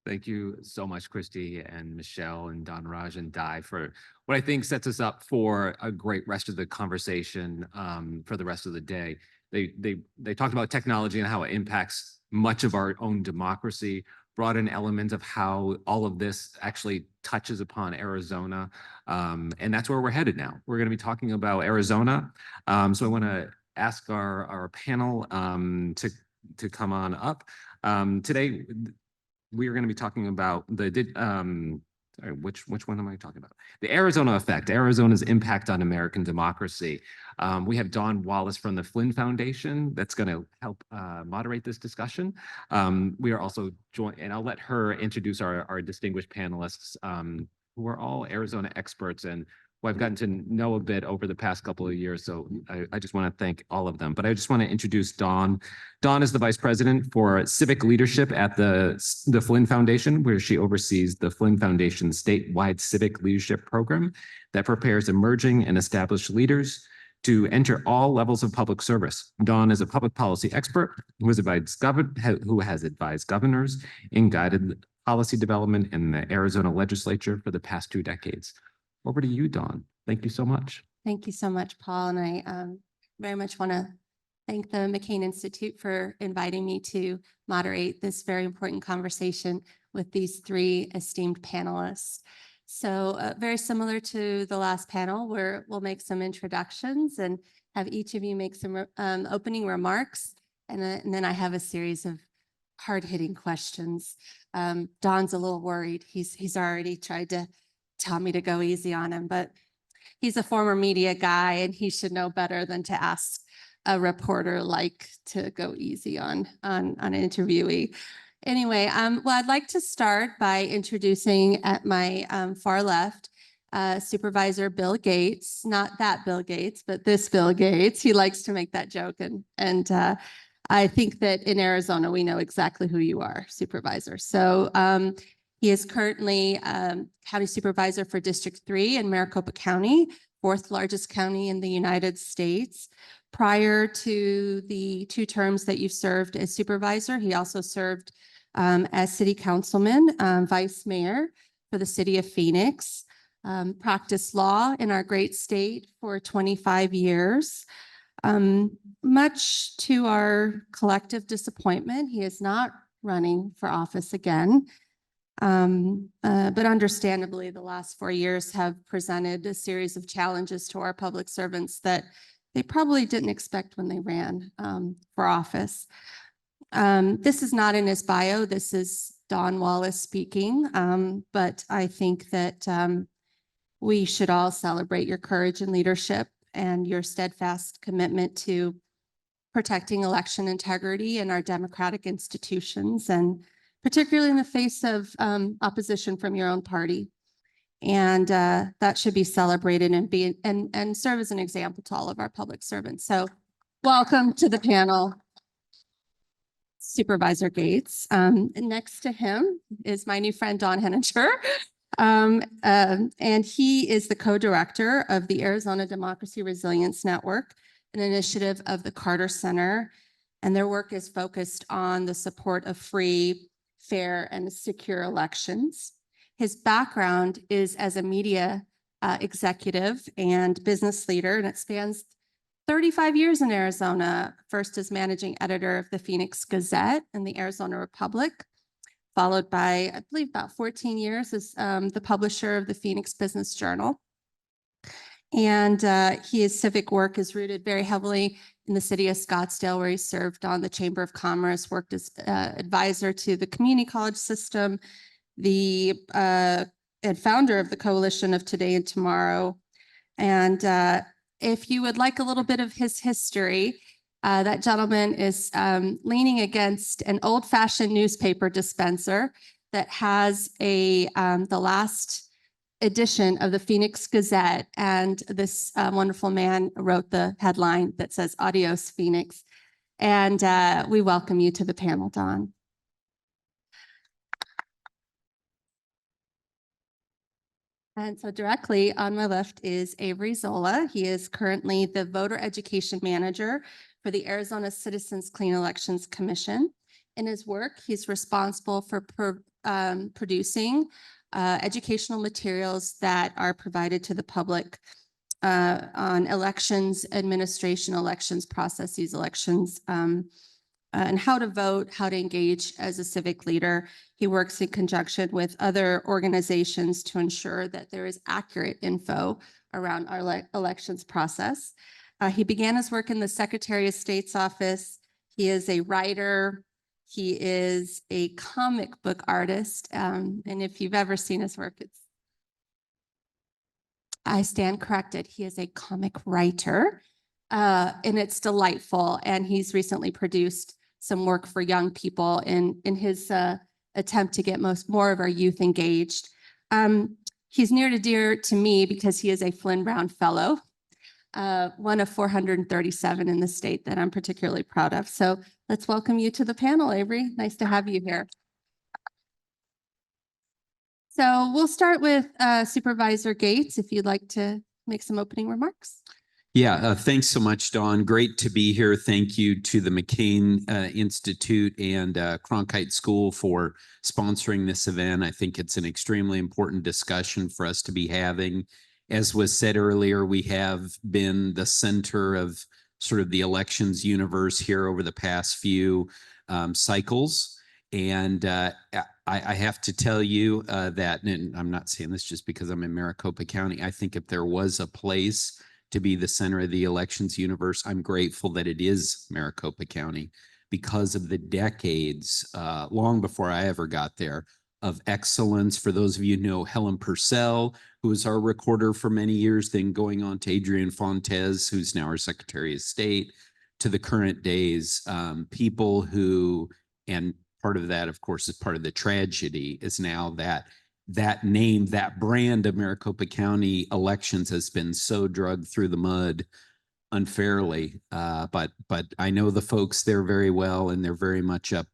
Thank you so much, Christy and Michelle and Don Raj and Di, for what I think sets us up for a great rest of the conversation for the rest of the day. They talked about technology and how it impacts much of our own democracy, brought in elements of how all of this actually touches upon Arizona. And that's where we're headed now. We're going to be talking about Arizona. So I want to ask our panel to come on up. Today, we are going to be talking about sorry, which one am I talking about? The Arizona effect, Arizona's impact on American democracy. We have Don Wallace from the Flinn Foundation that's going to help moderate this discussion. We are also joined, and I'll let her introduce our distinguished panelists, who are all Arizona experts and who I've gotten to know a bit over the past couple of years. So I just want to thank all of them. But I just want to introduce Dawn. Dawn is the Vice President for Civic Leadership at the Flinn Foundation, where she oversees the Flinn Foundation's statewide civic leadership program that prepares emerging and established leaders to enter all levels of public service. Dawn is a public policy expert who has advised governors and guided policy development in the Arizona legislature for the past 2 decades. Over to you, Dawn. Thank you so much. Thank you so much, Paul. And I very much want to thank the McCain Institute for inviting me to moderate this very important conversation with these 3 esteemed panelists. So very similar to the last panel, where we'll make some introductions and have each of you make some opening remarks. And then I have a series of hard-hitting questions. Don's a little worried. He's already tried to tell me to go easy on him, but he's a former media guy and he should know better than to ask a reporter like to go easy on an interviewee. Anyway, well, I'd like to start by introducing at my far left, Supervisor Bill Gates, not that Bill Gates, but this Bill Gates. He likes to make that joke. And I think that in Arizona, we know exactly who you are, Supervisor. So he is currently County Supervisor for District 3 in Maricopa County, 4th largest county in the United States. Prior to the 2 terms that you've served as supervisor, he also served as city councilman, vice mayor for the city of Phoenix, practiced law in our great state for 25 years. Much to our collective disappointment, he is not running for office again. But understandably, the last 4 years have presented a series of challenges to our public servants that they probably didn't expect when they ran for office. This is not in his bio. This is Don Wallace speaking, but I think that we should all celebrate your courage and leadership and your steadfast commitment to protecting election integrity in our democratic institutions, and particularly in the face of opposition from your own party. And that should be celebrated and serve as an example to all of our public servants. So welcome to the panel, Supervisor Gates. Next to him is my new friend, Don Henninger. And he is the co-director of the Arizona Democracy Resilience Network, an initiative of the Carter Center. And their work is focused on the support of free, fair, and secure elections. His background is as a media executive and business leader, and it spans 35 years in Arizona, first as managing editor of the Phoenix Gazette and the Arizona Republic, followed by, I believe, about 14 years as the publisher of the Phoenix Business Journal. And his civic work is rooted very heavily in the city of Scottsdale, where he served on the Chamber of Commerce, worked as advisor to the community college system, and founder of the Coalition of Today and Tomorrow. And if you would like a little bit of his history, that gentleman is leaning against an old-fashioned newspaper dispenser that has the last edition of the Phoenix Gazette. And this wonderful man wrote the headline that says, "Adios, Phoenix." And we welcome you to the panel, Don. And so directly on my left is Avery Xola. He is currently the voter education manager for the Arizona Citizens Clean Elections Commission. In his work, he's responsible for producing educational materials that are provided to the public on elections, administration, elections processes, elections, and how to vote, how to engage as a civic leader. He works in conjunction with other organizations to ensure that there is accurate info around our elections process. He began his work in the Secretary of State's office. He is a writer. He is a comic book artist. And if you've ever seen his work, I stand corrected. He is a comic writer, and it's delightful. And he's recently produced some work for young people in his attempt to get more of our youth engaged. He's near to dear to me because he is a Flinn Brown Fellow, one of 437 in the state that I'm particularly proud of. So let's welcome you to the panel, Avery. Nice to have you here. So we'll start with Supervisor Gates, if you'd like to make some opening remarks. Yeah, thanks so much, Dawn. Great to be here. Thank you to the McCain Institute and Cronkite School for sponsoring this event. I think it's an extremely important discussion for us to be having. As was said earlier, we have been the center of sort of the elections universe here over the past few cycles. And I have to tell you that, and I'm not saying this just because I'm in Maricopa County, I think if there was a place to be the center of the elections universe, I'm grateful that it is Maricopa County because of the decades, long before I ever got there, of excellence. For those of you who know Helen Purcell, who was our recorder for many years, then going on to Adrian Fontes, who's now our Secretary of State, to the current days, people who, and part of that, of course, is part of the tragedy, is now that name, that brand of Maricopa County elections has been so dragged through the mud unfairly. But I know the folks there very well, and they're very much up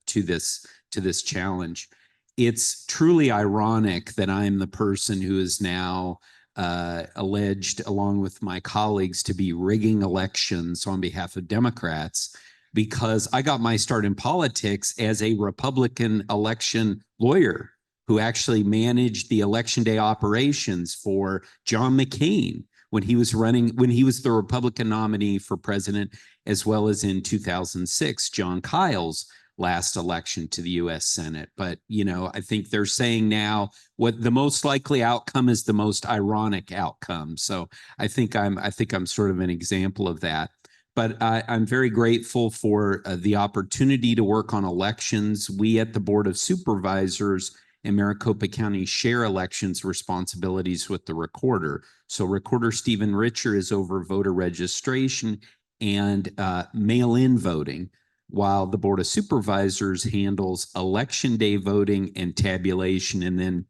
to this challenge. It's truly ironic that I'm the person who is now alleged, along with my colleagues, to be rigging elections on behalf of Democrats, because I got my start in politics as a Republican election lawyer who actually managed the election day operations for John McCain when he was the Republican nominee for president, as well as in 2006, John Kyle's last election to the U.S. Senate. But, you know, I think they're saying now what the most likely outcome is the most ironic outcome. So I think I'm sort of an example of that. But I'm very grateful for the opportunity to work on elections. We at the Board of Supervisors in Maricopa County share elections responsibilities with the recorder. So Recorder Stephen Richer is over voter registration and mail-in voting, while the Board of Supervisors handles election day voting and tabulation. And then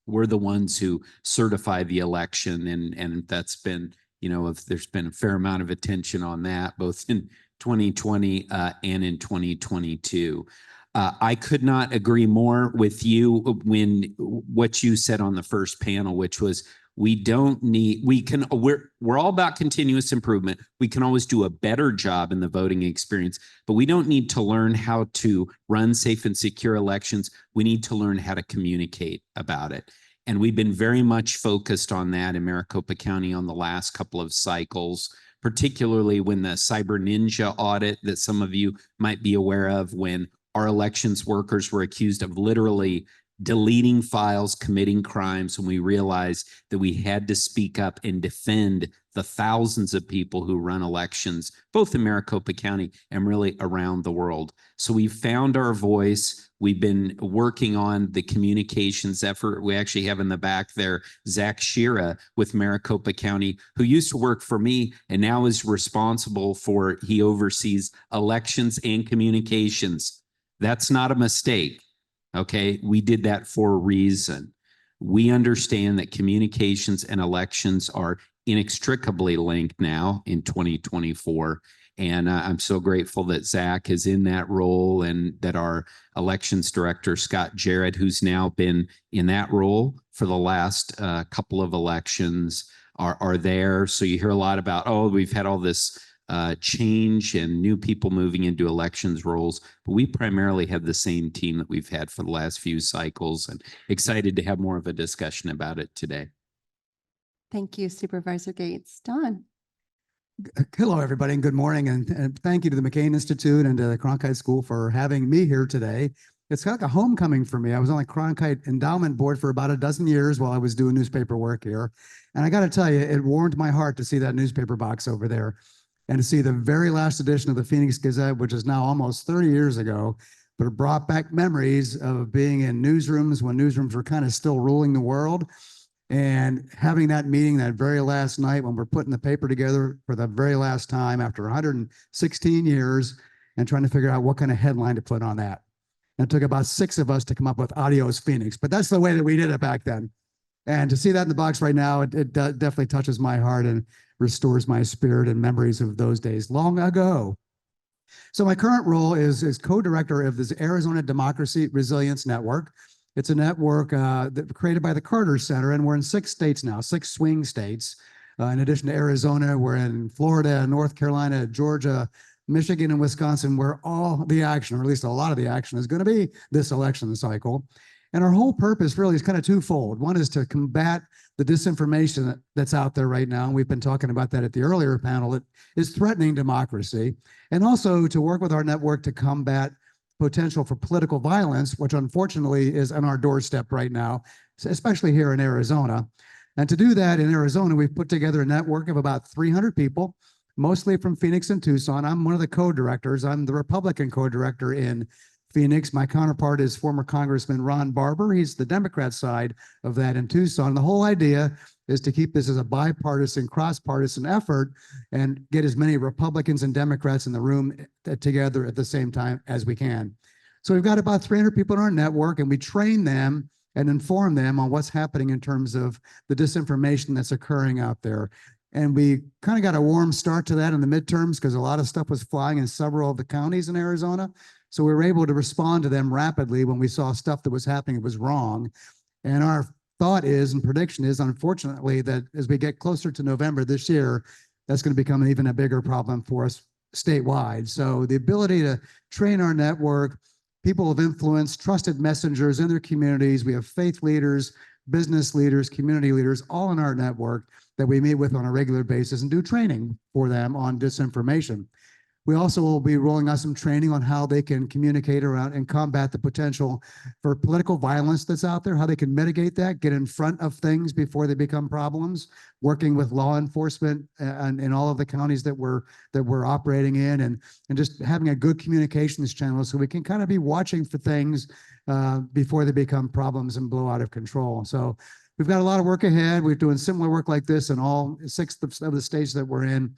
we're the ones who certify the election. And that's been, you know, there's been a fair amount of attention on that, both in 2020 and in 2022. I could not agree more with you when what you said on the first panel, which was we're all about continuous improvement. We can always do a better job in the voting experience, but we don't need to learn how to run safe and secure elections. We need to learn how to communicate about it. And we've been very much focused on that in Maricopa County on the last couple of cycles, particularly when the Cyber Ninja audit that some of you might be aware of, when our elections workers were accused of literally deleting files, committing crimes, and we realized that we had to speak up and defend the thousands of people who run elections, both in Maricopa County and really around the world. So we found our voice. We've been working on the communications effort. We actually have in the back there Zach Shira with Maricopa County, who used to work for me and now is responsible for, he oversees elections and communications. That's not a mistake. Okay, we did that for a reason. We understand that communications and elections are inextricably linked now in 2024. And I'm so grateful that Zach is in that role and that our elections director, Scott Jarrett, who's now been in that role for the last couple of elections, are there. So you hear a lot about, oh, we've had all this change and new people moving into elections roles. But we primarily have the same team that we've had for the last few cycles, and excited to have more of a discussion about it today. Thank you, Supervisor Gates. Don? Hello, everybody, and good morning. And thank you to the McCain Institute and to the Cronkite School for having me here today. It's kind of like a homecoming for me. I was on the Cronkite Endowment Board for about a dozen years while I was doing newspaper work here. And I got to tell you, it warmed my heart to see that newspaper box over there and to see the very last edition of the Phoenix Gazette, which is now almost 30 years ago, but it brought back memories of being in newsrooms when newsrooms were kind of still ruling the world. And having that meeting that very last night when we're putting the paper together for the very last time after 116 years and trying to figure out what kind of headline to put on that. And it took about 6 of us to come up with Adios Phoenix, but that's the way that we did it back then. And to see that in the box right now, it definitely touches my heart and restores my spirit and memories of those days long ago. So my current role is co-director of this Arizona Democracy Resilience Network. It's a network created by the Carter Center, and we're in 6 states now, 6 swing states. In addition to Arizona, we're in Florida, North Carolina, Georgia, Michigan, and Wisconsin, where all the action, or at least a lot of the action, is going to be this election cycle. And our whole purpose really is kind of twofold. One is to combat the disinformation that's out there right now. And we've been talking about that at the earlier panel. It is threatening democracy. And also to work with our network to combat potential for political violence, which unfortunately is on our doorstep right now, especially here in Arizona. And to do that in Arizona, we've put together a network of about 300 people, mostly from Phoenix and Tucson. I'm one of the co-directors. I'm the Republican co-director in Phoenix. My counterpart is former Congressman Ron Barber. He's the Democrat side of that in Tucson. The whole idea is to keep this as a bipartisan, cross-partisan effort and get as many Republicans and Democrats in the room together at the same time as we can. So we've got about 300 people in our network, and we train them and inform them on what's happening in terms of the disinformation that's occurring out there. And we kind of got a warm start to that in the midterms because a lot of stuff was flying in several of the counties in Arizona. So we were able to respond to them rapidly when we saw stuff that was happening that was wrong. And our thought is and prediction is, unfortunately, that as we get closer to November this year, that's going to become even a bigger problem for us statewide. So the ability to train our network, people of influence, trusted messengers in their communities. We have faith leaders, business leaders, community leaders, all in our network that we meet with on a regular basis and do training for them on disinformation. We also will be rolling out some training on how they can communicate around and combat the potential for political violence that's out there, how they can mitigate that, get in front of things before they become problems, working with law enforcement and in all of the counties that we're operating in, and just having a good communications channel so we can kind of be watching for things before they become problems and blow out of control. So we've got a lot of work ahead. We're doing similar work like this in all 6 of the states that we're in.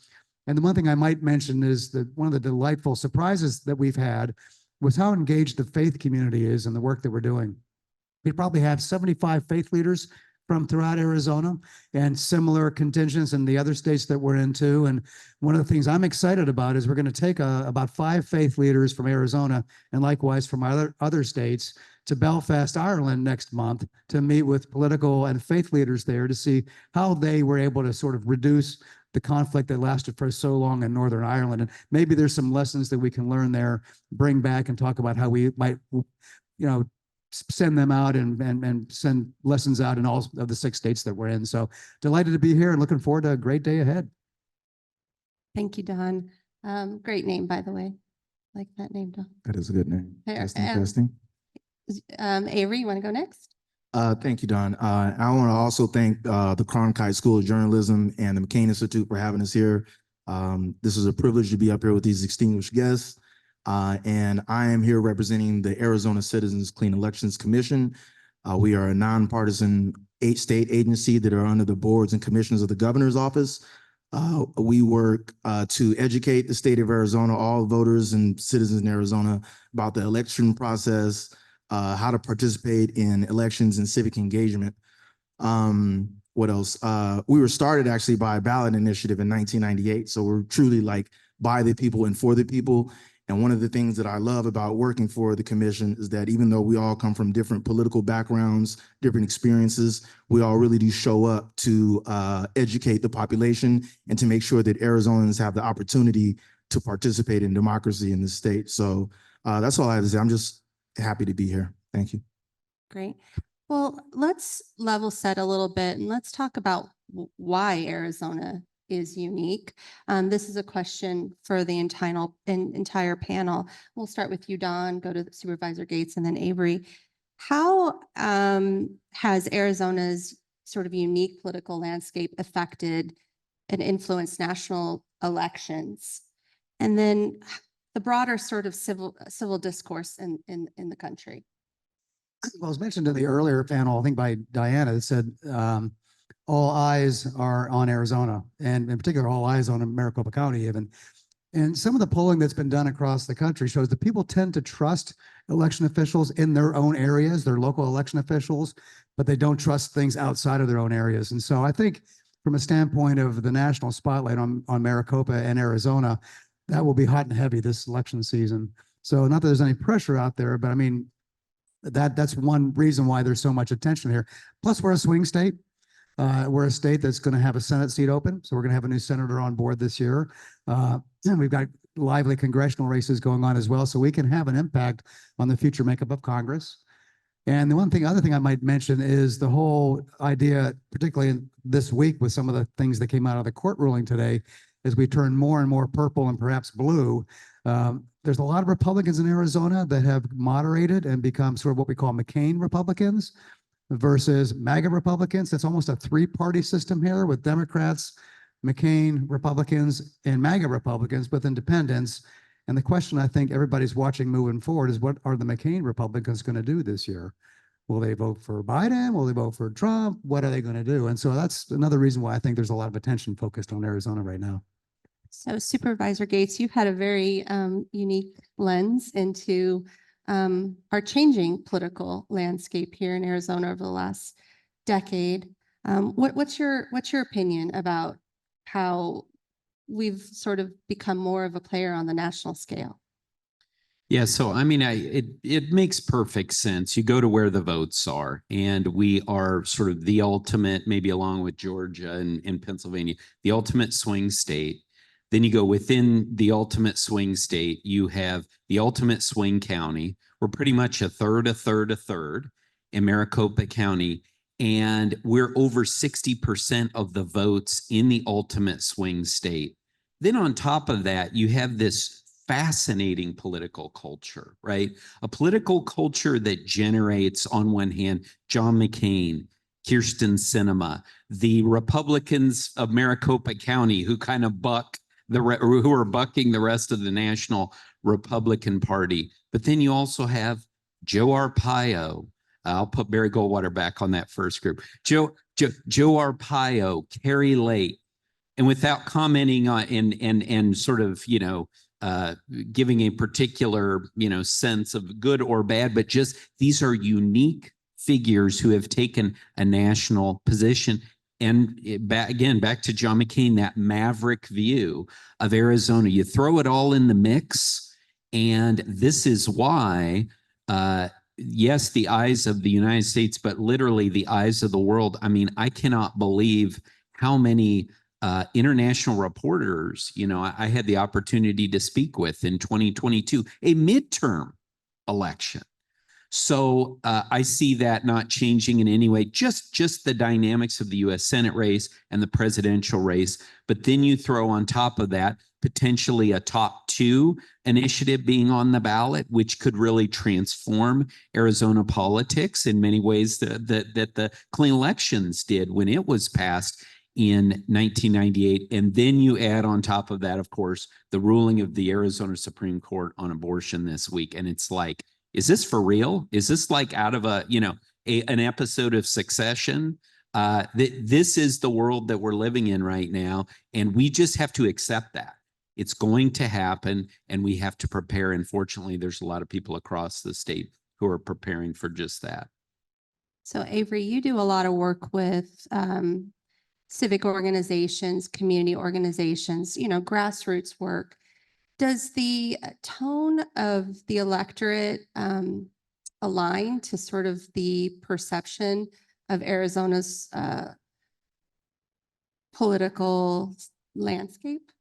And the one thing I might mention is that one of the delightful surprises that we've had was how engaged the faith community is in the work that we're doing. We probably have 75 faith leaders from throughout Arizona and similar contingents in the other states that we're into. And one of the things I'm excited about is we're going to take about 5 faith leaders from Arizona and likewise from other states to Belfast, Ireland next month to meet with political and faith leaders there to see how they were able to sort of reduce the conflict that lasted for so long in Northern Ireland. And maybe there's some lessons that we can learn there, bring back and talk about how we might, send them out and send lessons out in all of the 6 states that we're in. So delighted to be here and looking forward to a great day ahead. Thank you, Don. Great name, by the way. Like that name, Don. That is a good name. Fair. Testing. Avery, you want to go next? Thank you, Don. I want to also thank the Cronkite School of Journalism and the McCain Institute for having us here. This is a privilege to be up here with these distinguished guests. And I am here representing the Arizona Citizens Clean Elections Commission. We are a nonpartisan 8-state agency that are under the boards and commissions of the governor's office. We work to educate the state of Arizona, all voters and citizens in Arizona about the election process, how to participate in elections and civic engagement. What else? We were started actually by a ballot initiative in 1998. So we're truly like by the people and for the people. And one of the things that I love about working for the commission is that even though we all come from different political backgrounds, different experiences, we all really do show up to educate the population and to make sure that Arizonans have the opportunity to participate in democracy in the state. So that's all I have to say. I'm just happy to be here. Thank you. Great. Well, let's level set a little bit and let's talk about why Arizona is unique. This is a question for the entire panel. We'll start with you, Don, go to Supervisor Gates, and then Avery. How has Arizona's sort of unique political landscape affected and influenced national elections? And then the broader sort of civil discourse in the country. Well, it was mentioned in the earlier panel, I think by Diana, that said all eyes are on Arizona, and in particular, all eyes on Maricopa County even. And some of the polling that's been done across the country shows that people tend to trust election officials in their own areas, their local election officials, but they don't trust things outside of their own areas. And so I think from a standpoint of the national spotlight on Maricopa and Arizona, that will be hot and heavy this election season. So not that there's any pressure out there, but I mean, that's one reason why there's so much attention here. Plus, we're a swing state. We're a state that's going to have a Senate seat open. So we're going to have a new senator on board this year. And we've got lively congressional races going on as well. So we can have an impact on the future makeup of Congress. And the other thing I might mention is the whole idea, particularly this week with some of the things that came out of the court ruling today, as we turn more and more purple and perhaps blue. There's a lot of Republicans in Arizona that have moderated and become sort of what we call McCain Republicans versus MAGA Republicans. It's almost a three-party system here with Democrats, McCain Republicans, and MAGA Republicans with independents. And the question I think everybody's watching moving forward is, what are the McCain Republicans going to do this year? Will they vote for Biden? Will they vote for Trump? What are they going to do? And so that's another reason why I think there's a lot of attention focused on Arizona right now. So Supervisor Gates, you've had a very unique lens into our changing political landscape here in Arizona over the last decade. What's your opinion about how we've sort of become more of a player on the national scale? Yeah, so I mean, it makes perfect sense. You go to where the votes are, and we are sort of the ultimate, maybe along with Georgia and Pennsylvania, the ultimate swing state. Then you go within the ultimate swing state, you have the ultimate swing county. We're pretty much a third in Maricopa County, and we're over 60% of the votes in the ultimate swing state. Then on top of that, you have this fascinating political culture, right? A political culture that generates, on one hand, John McCain, Kyrsten Sinema, the Republicans of Maricopa County who kind of who are bucking the rest of the national Republican Party. But then you also have Joe Arpaio. I'll put Barry Goldwater back on that first group. Joe Arpaio, Carrie Lake, and without commenting on and sort of, giving a particular, sense of good or bad, but just these are unique figures who have taken a national position. And back to John McCain, that maverick view of Arizona. You throw it all in the mix, and this is why, yes, the eyes of the United States, but literally the eyes of the world. I mean, I cannot believe how many international reporters, I had the opportunity to speak with in 2022, a midterm election. So I see that not changing in any way, just the dynamics of the U.S. Senate race and the presidential race. But then you throw on top of that potentially a top two initiative being on the ballot, which could really transform Arizona politics in many ways that the clean elections did when it was passed in 1998. And then you add on top of that, of course, the ruling of the Arizona Supreme Court on abortion this week. And it's like, is this for real? Is this like out of an episode of Succession? This is the world that we're living in right now. And we just have to accept that. It's going to happen, and we have to prepare. And fortunately, there's a lot of people across the state who are preparing for just that. So Avery, you do a lot of work with civic organizations, community organizations, grassroots work. Does the tone of the electorate align to sort of the perception of Arizona's political landscape?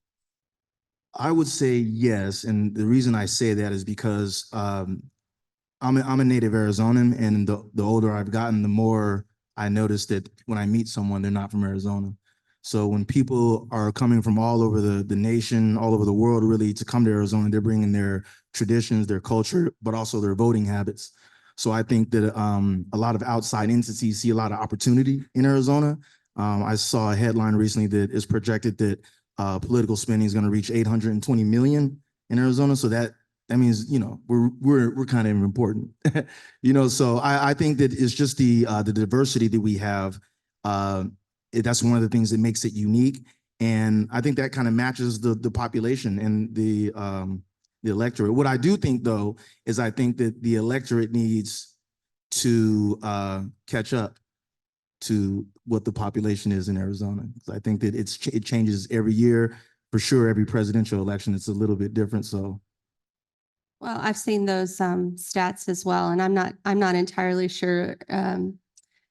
I would say yes, and the reason I say that is because I'm a native Arizonan, and the older I've gotten, the more I notice that when I meet someone, they're not from Arizona. So when people are coming from all over the nation, all over the world, really to come to Arizona, they're bringing their traditions, their culture, but also their voting habits. So I think that a lot of outside entities see a lot of opportunity in Arizona. I saw a headline recently that is projected that political spending is going to reach 820 million in Arizona. So that means, you know, we're kind of important, you know. So I think that it's just the diversity that we have. That's one of the things that makes it unique, and I think that kind of matches the population and the electorate. What I do think, though, is I think that the electorate needs to catch up to what the population is in Arizona. I think that it changes every year. For sure, every presidential election, it's a little bit different. So, Well, I've seen those stats as well, and I'm not entirely sure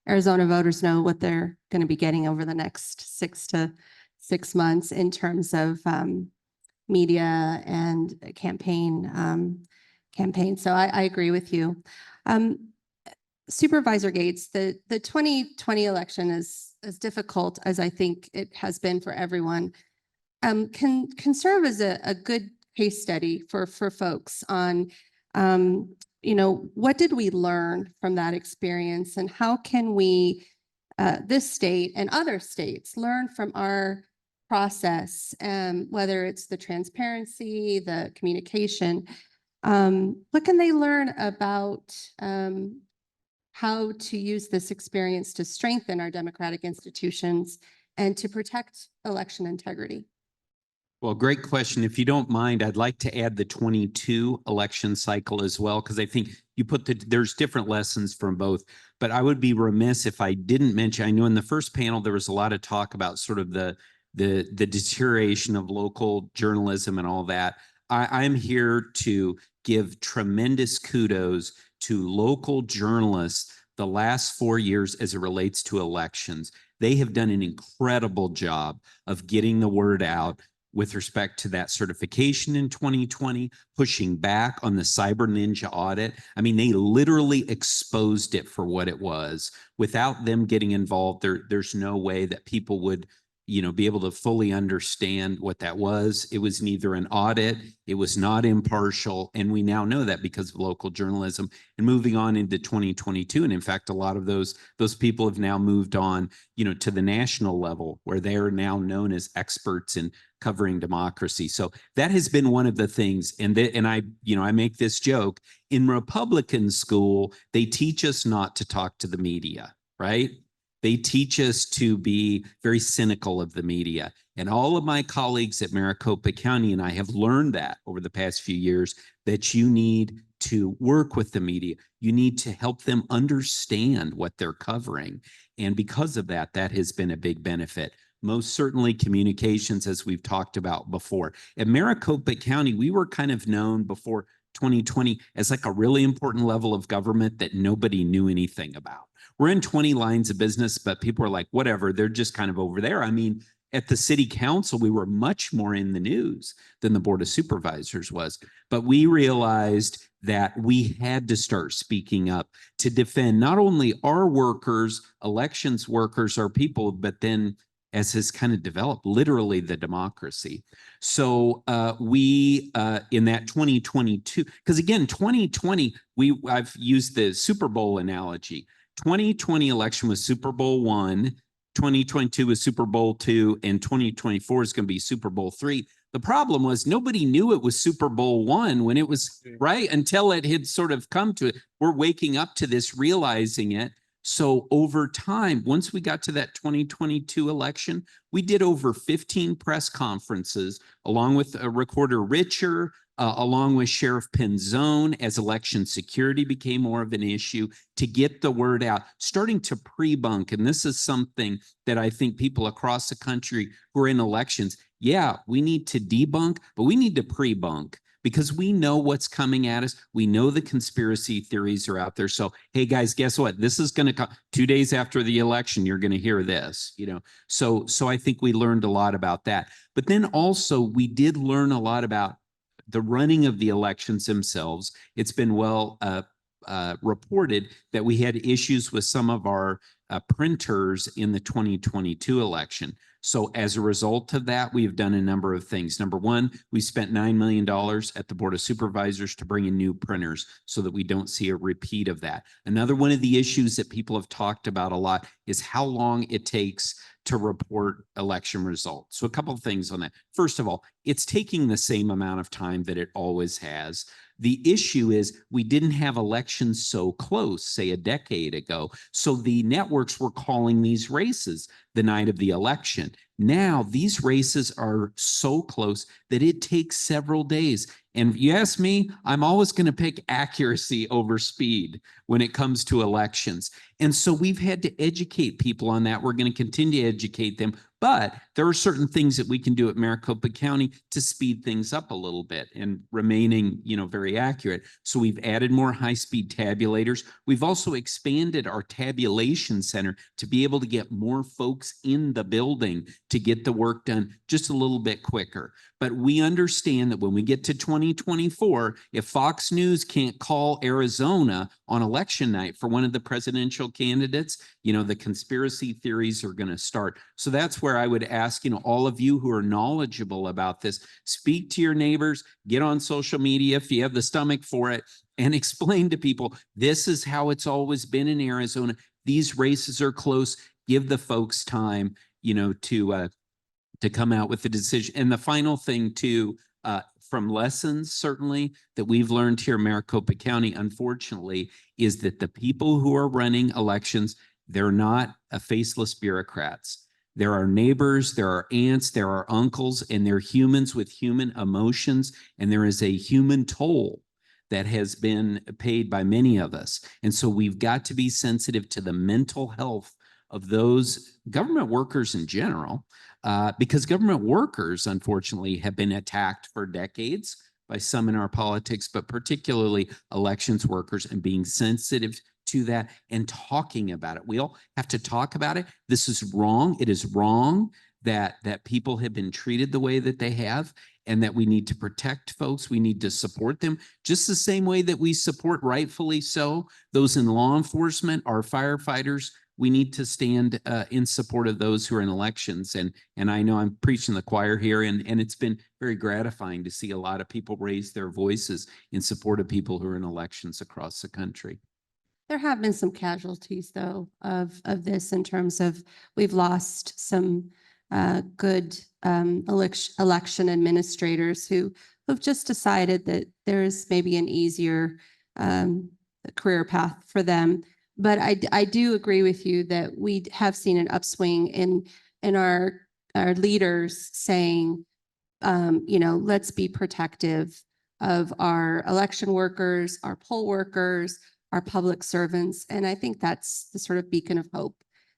Arizona voters know what they're going to be getting over the next 6 months in terms of media and campaign. So I agree with you. Supervisor Gates, the 2020 election is as difficult as I think it has been for everyone. Can serve as a good case study for folks on, you know, what did we learn from that experience, and how can we, this state and other states, learn from our process, whether it's the transparency, the communication. What can they learn about how to use this experience to strengthen our democratic institutions and to protect election integrity? Well, great question. If you don't mind, I'd like to add the 22 election cycle as well, because I think you put there's different lessons from both, but I would be remiss if I didn't mention, I know in the first panel, there was a lot of talk about sort of the deterioration of local journalism and all that. I'm here to give tremendous kudos to local journalists the last 4 years as it relates to elections. They have done an incredible job of getting the word out with respect to that certification in 2020, pushing back on the Cyber Ninja audit. I mean, they literally exposed it for what it was. Without them getting involved, there's no way that people would, you know, be able to fully understand what that was. It was neither an audit, it was not impartial, and we now know that because of local journalism. And moving on into 2022, and in fact, a lot of those people have now moved on, you know, to the national level, where they are now known as experts in covering democracy. So that has been one of the things. And I, you know, I make this joke in Republican school, they teach us not to talk to the media, right? They teach us to be very cynical of the media. And all of my colleagues at Maricopa County and I have learned that over the past few years, that you need to work with the media. You need to help them understand what they're covering. And because of that, that has been a big benefit. Most certainly communications, as we've talked about before. At Maricopa County, we were kind of known before 2020 as like a really important level of government that nobody knew anything about. We're in 20 lines of business, but people are like, whatever, they're just kind of over there. I mean, at the city council, we were much more in the news than the board of supervisors was. But we realized that we had to start speaking up to defend not only our workers, elections workers, our people, but then, as has kind of developed, literally the democracy. So we, in that 2022, because again, 2020, I've used the Super Bowl analogy. 2020 election was Super Bowl I, 2022 was Super Bowl II, and 2024 is going to be Super Bowl III. The problem was nobody knew it was Super Bowl I when it was, right, until it had sort of come to it. We're waking up to this, realizing it. So over time, once we got to that 2022 election, we did over 15 press conferences, along with Recorder Richer, along with Sheriff Penzone, as election security became more of an issue, to get the word out, starting to pre-bunk. And this is something that I think people across the country who are in elections yeah, we need to debunk, but we need to pre-bunk because we know what's coming at us. We know the conspiracy theories are out there. So, hey guys, guess what? This is going to come 2 days after the election. You're going to hear this, So I think we learned a lot about that. But then also we did learn a lot about the running of the elections themselves. It's been well reported that we had issues with some of our printers in the 2022 election. So as a result of that, we have done a number of things. Number one, we spent $9 million at the Board of Supervisors to bring in new printers so that we don't see a repeat of that. Another one of the issues that people have talked about a lot is how long it takes to report election results. So a couple of things on that. First of all, it's taking the same amount of time that it always has. The issue is we didn't have elections so close, say a decade ago. So the networks were calling these races the night of the election. Now these races are so close that it takes several days. And you ask me, I'm always going to pick accuracy over speed when it comes to elections. And so we've had to educate people on that. We're going to continue to educate them. But there are certain things that we can do at Maricopa County to speed things up a little bit and remaining, very accurate. So we've added more high-speed tabulators. We've also expanded our tabulation center to be able to get more folks in the building to get the work done just a little bit quicker. But we understand that when we get to 2024, if Fox News can't call Arizona on election night for one of the presidential candidates, the conspiracy theories are going to start. So that's where I would ask, all of you who are knowledgeable about this, speak to your neighbors, get on social media if you have the stomach for it, and explain to people, this is how it's always been in Arizona. These races are close. Give the folks time, to come out with the decision. And the final thing too, from lessons certainly that we've learned here in Maricopa County, unfortunately, is that the people who are running elections, they're not faceless bureaucrats. There are neighbors, there are aunts, there are uncles, and they're humans with human emotions. And there is a human toll that has been paid by many of us. And so we've got to be sensitive to the mental health of those government workers in general, because government workers, unfortunately, have been attacked for decades by some in our politics, but particularly elections workers, and being sensitive to that and talking about it. We all have to talk about it. This is wrong. It is wrong that people have been treated the way that they have, and that we need to protect folks. We need to support them just the same way that we support, rightfully so, those in law enforcement, our firefighters. We need to stand in support of those who are in elections. And I know I'm preaching the choir here, and it's been very gratifying to see a lot of people raise their voices in support of people who are in elections across the country. There have been some casualties, though, of this in terms of we've lost some good election administrators who've just decided that there's maybe an easier career path for them. But I do agree with you that we have seen an upswing in our leaders saying, let's be protective of our election workers, our poll workers, our public servants. And I think that's the sort of beacon of hope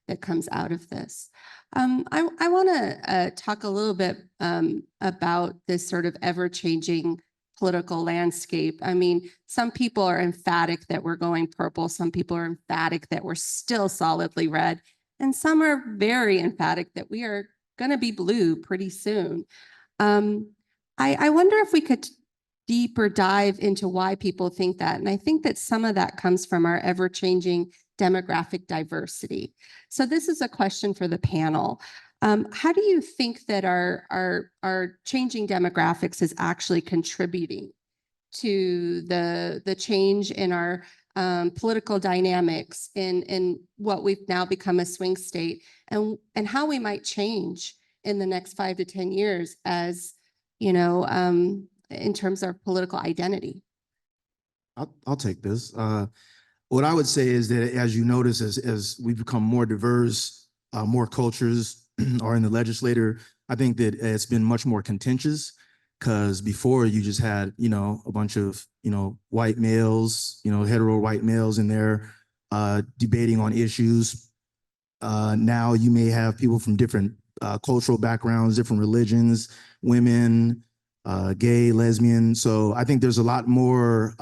that comes out of this. I want to talk a little bit about this sort of ever-changing political landscape. I mean, some people are emphatic that we're going purple. Some people are emphatic that we're still solidly red. And some are very emphatic that we are going to be blue pretty soon. I wonder if we could deeper dive into why people think that. And I think that some of that comes from our ever-changing demographic diversity. So this is a question for the panel. How do you think that our changing demographics is actually contributing to the change in our political dynamics in what we've now become a swing state, and how we might change in the next 5 to 10 years as, in terms of political identity? I'll take this. What I would say is that, as you notice, as we become more diverse, more cultures are in the legislature, I think that it's been much more contentious, because before you just had, a bunch of, white males, hetero white males in there debating on issues. Now you may have people from different cultural backgrounds, different religions, women, gay, lesbian. So I think there's a lot more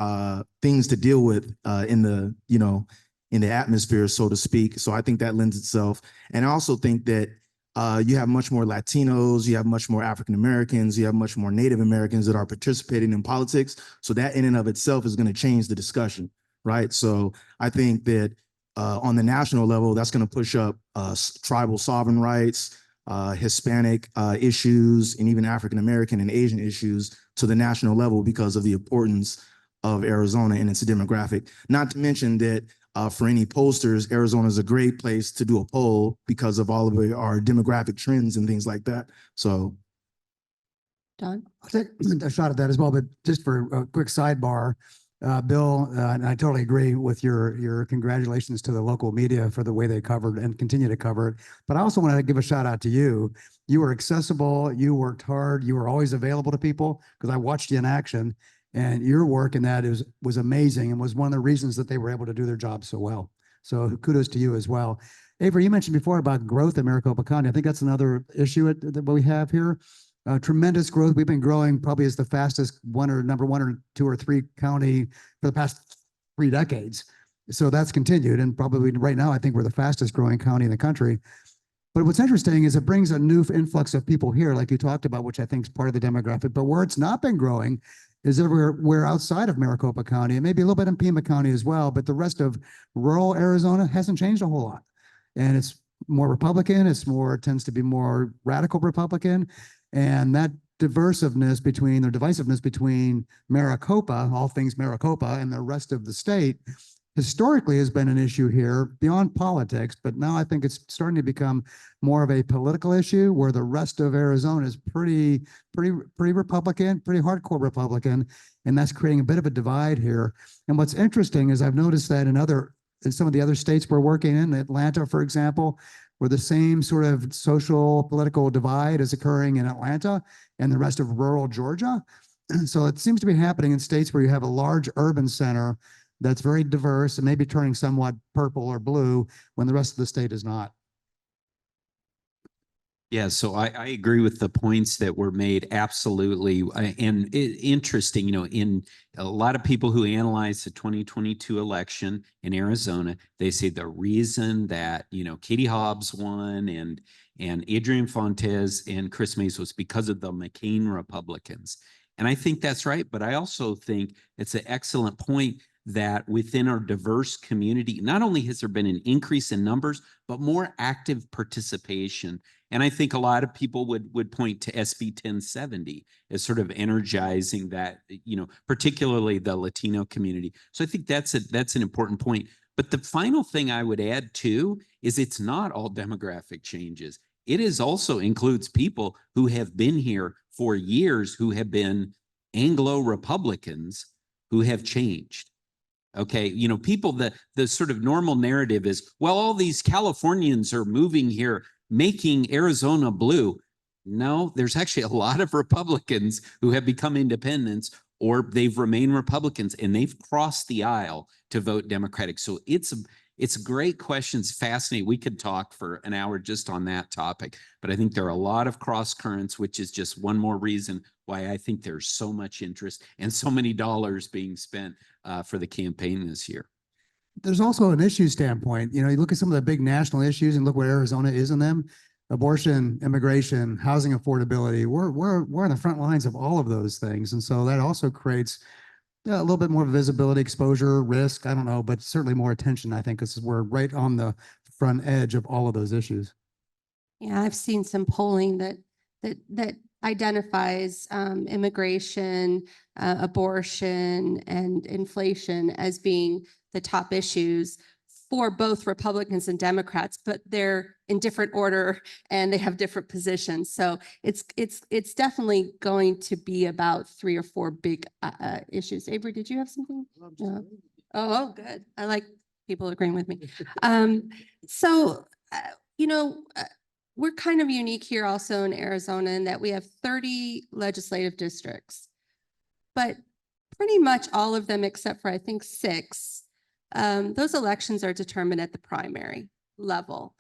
things to deal with in the, in the atmosphere, so to speak. So I think that lends itself. And I also think that you have much more Latinos, you have much more African Americans, you have much more Native Americans that are participating in politics. So that in and of itself is going to change the discussion, right? So I think that on the national level, that's going to push up tribal sovereign rights, Hispanic issues, and even African American and Asian issues to the national level because of the importance of Arizona and its demographic. Not to mention that for any pollsters, Arizona is a great place to do a poll because of all of our demographic trends and things like that. So, Don? I'll take a shot at that as well, but just for a quick sidebar, Bill, and I totally agree with your congratulations to the local media for the way they covered and continue to cover it. But I also want to give a shout out to you. You were accessible, you worked hard, you were always available to people because I watched you in action. And your work in that was amazing and was one of the reasons that they were able to do their job so well. So kudos to you as well. Avery, you mentioned before about growth in Maricopa County. I think that's another issue that we have here. Tremendous growth. We've been growing probably as the fastest number one or two or three county for the past 3 decades. So that's continued. And probably right now, I think we're the fastest growing county in the country. But what's interesting is it brings a new influx of people here, like you talked about, which I think is part of the demographic. But where it's not been growing is everywhere outside of Maricopa County, and maybe a little bit in Pima County as well. But the rest of rural Arizona hasn't changed a whole lot. And it's more Republican. It tends to be more radical Republican. And that divisiveness between Maricopa, all things Maricopa, and the rest of the state historically has been an issue here beyond politics, but now I think it's starting to become more of a political issue where the rest of Arizona is pretty Republican, pretty hardcore Republican, and that's creating a bit of a divide here. And what's interesting is I've noticed that in some of the other states we're working in, Atlanta, for example, where the same sort of social political divide is occurring in Atlanta and the rest of rural Georgia. So it seems to be happening in states where you have a large urban center that's very diverse and maybe turning somewhat purple or blue when the rest of the state is not. Yeah, so I agree with the points that were made. Absolutely. Interesting, in a lot of people who analyze the 2022 election in Arizona, they say the reason that, Katie Hobbs won and Adrian Fontes and Chris Mays was because of the McCain Republicans. And I think that's right. But I also think it's an excellent point that within our diverse community, not only has there been an increase in numbers, but more active participation. And I think a lot of people would point to SB 1070 as sort of energizing that, particularly the Latino community. So I think that's an important point. But the final thing I would add too is it's not all demographic changes. It is also includes people who have been here for years, who have been Anglo Republicans who have changed. Okay, people, the sort of normal narrative is, well, all these Californians are moving here, making Arizona blue. No, there's actually a lot of Republicans who have become independents or they've remained Republicans and they've crossed the aisle to vote Democratic. So it's a great question. It's fascinating. We could talk for an hour just on that topic, but I think there are a lot of cross currents, which is just one more reason why I think there's so much interest and so many dollars being spent for the campaign this year. There's also an issue standpoint. You look at some of the big national issues and look where Arizona is in them: abortion, immigration, housing affordability. We're on the front lines of all of those things, and so that also creates a little bit more visibility, exposure, risk. I don't know, but certainly more attention. I think because we're right on the front edge of all of those issues. Yeah, I've seen some polling that identifies immigration, abortion, and inflation as being the top issues for both Republicans and Democrats, but they're in different order and they have different positions. So it's definitely going to be about 3 or 4 big issues. Avery, did you have something? No. Oh, good. I like people agreeing with me. We're kind of unique here also in Arizona in that we have 30 legislative districts, but pretty much all of them, except for I think 6, those elections are determined at the primary level.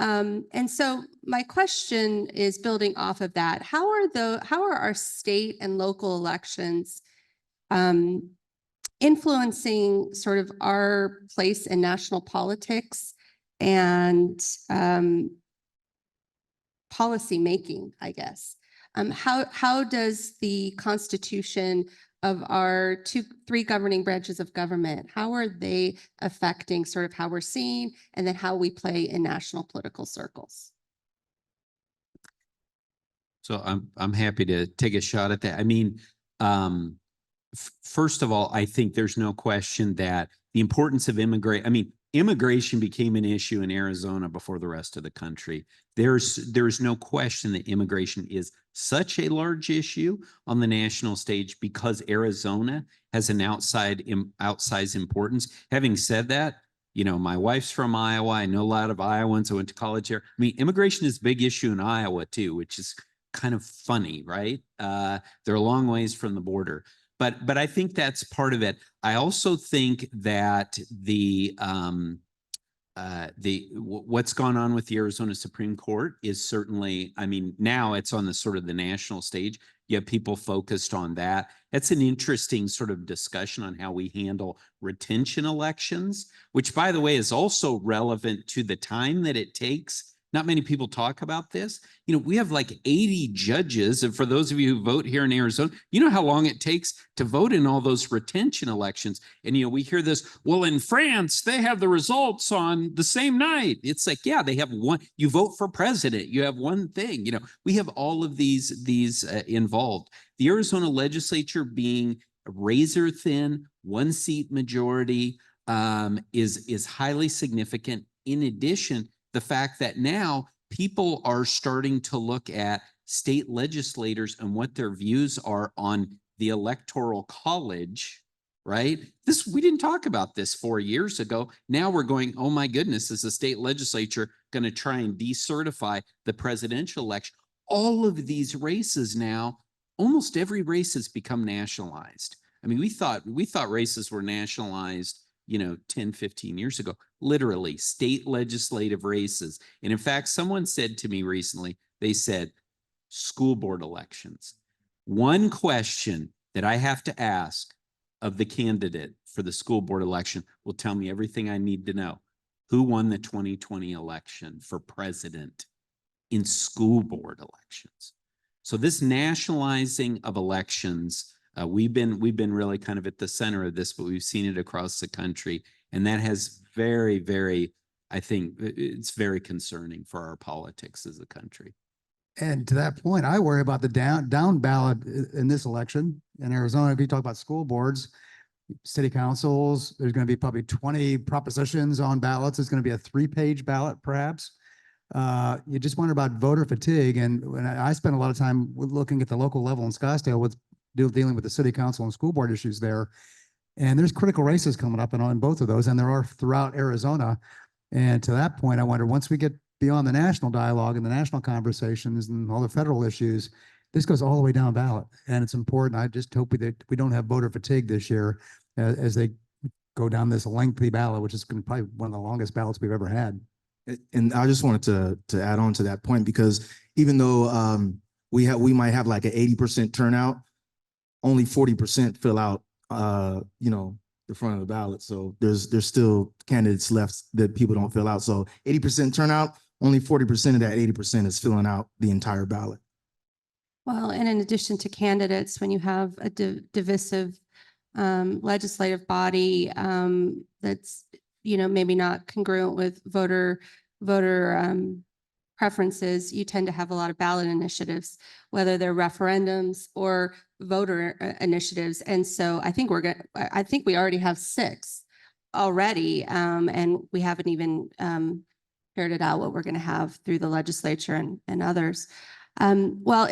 And so my question is building off of that. How are our state and local elections influencing sort of our place in national politics and policy making, I guess? How does the constitution of our three governing branches of government, how are they affecting sort of how we're seen and then how we play in national political circles? So I'm happy to take a shot at that. I mean, first of all, I think there's no question that the importance of immigration became an issue in Arizona before the rest of the country. There's no question that immigration is such a large issue on the national stage because Arizona has an outsized importance. Having said that, you know, my wife's from Iowa. I know a lot of Iowans. I went to college here. I mean, immigration is a big issue in Iowa too, which is kind of funny, right? They're a long ways from the border. But I think that's part of it. I also think that what's gone on with the Arizona Supreme Court is certainly, I mean, now it's on the sort of the national stage. You have people focused on that. That's an interesting sort of discussion on how we handle retention elections, which, by the way, is also relevant to the time that it takes. Not many people talk about this. You know, we have like 80 judges. And for those of you who vote here in Arizona, you know how long it takes to vote in all those retention elections. And, you know, we hear this, well, in France, they have the results on the same night. It's like, yeah, they have one. You vote for president, you have one thing. You know, we have all of these involved. The Arizona legislature being razor thin, one seat majority is highly significant. In addition, the fact that now people are starting to look at state legislators and what their views are on the electoral college, right? We didn't talk about this 4 years ago. Now we're going, oh my goodness, is the state legislature going to try and decertify the presidential election? All of these races now, almost every race has become nationalized. I mean, we thought races were nationalized, you know, 10, 15 years ago, literally state legislative races. And in fact, someone said to me recently, they said, school board elections. One question that I have to ask of the candidate for the school board election will tell me everything I need to know. Who won the 2020 election for president in school board elections? So this nationalizing of elections, we've been really kind of at the center of this, but we've seen it across the country. And that has I think it's very concerning for our politics as a country. And to that point, I worry about the down ballot in this election in Arizona. If you talk about school boards, city councils, there's going to be probably 20 propositions on ballots. It's going to be a 3-page ballot, perhaps. You just wonder about voter fatigue. And when I spent a lot of time looking at the local level in Scottsdale with dealing with the city council and school board issues there. And there's critical races coming up on both of those, and there are throughout Arizona. And to that point, I wonder, once we get beyond the national dialogue and the national conversations and all the federal issues, this goes all the way down ballot. And it's important. I just hope that we don't have voter fatigue this year as they go down this lengthy ballot, which is probably one of the longest ballots we've ever had. And I just wanted to add on to that point, because even though we might have like an 80% turnout, only 40% fill out you know, the front of the ballot. So there's still candidates left that people don't fill out. So 80% turnout, only 40% of that 80% is filling out the entire ballot. Well, and in addition to candidates, when you have a divisive legislative body that's, you know, maybe not congruent with voter preferences, you tend to have a lot of ballot initiatives, whether they're referendums or voter initiatives. And so I think we already have 6 already, and we haven't even figured it out what we're going to have through the legislature and others. Well,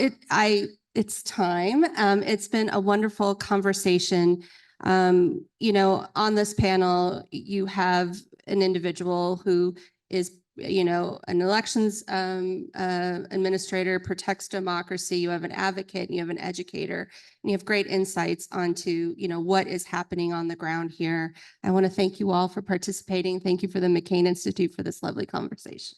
it's time. It's been a wonderful conversation. You know, on this panel, you have an individual who is, you know, an elections administrator, protects democracy. You have an advocate, and you have an educator, and you have great insights onto, you know, what is happening on the ground here. I want to thank you all for participating. Thank you for the McCain Institute for this lovely conversation.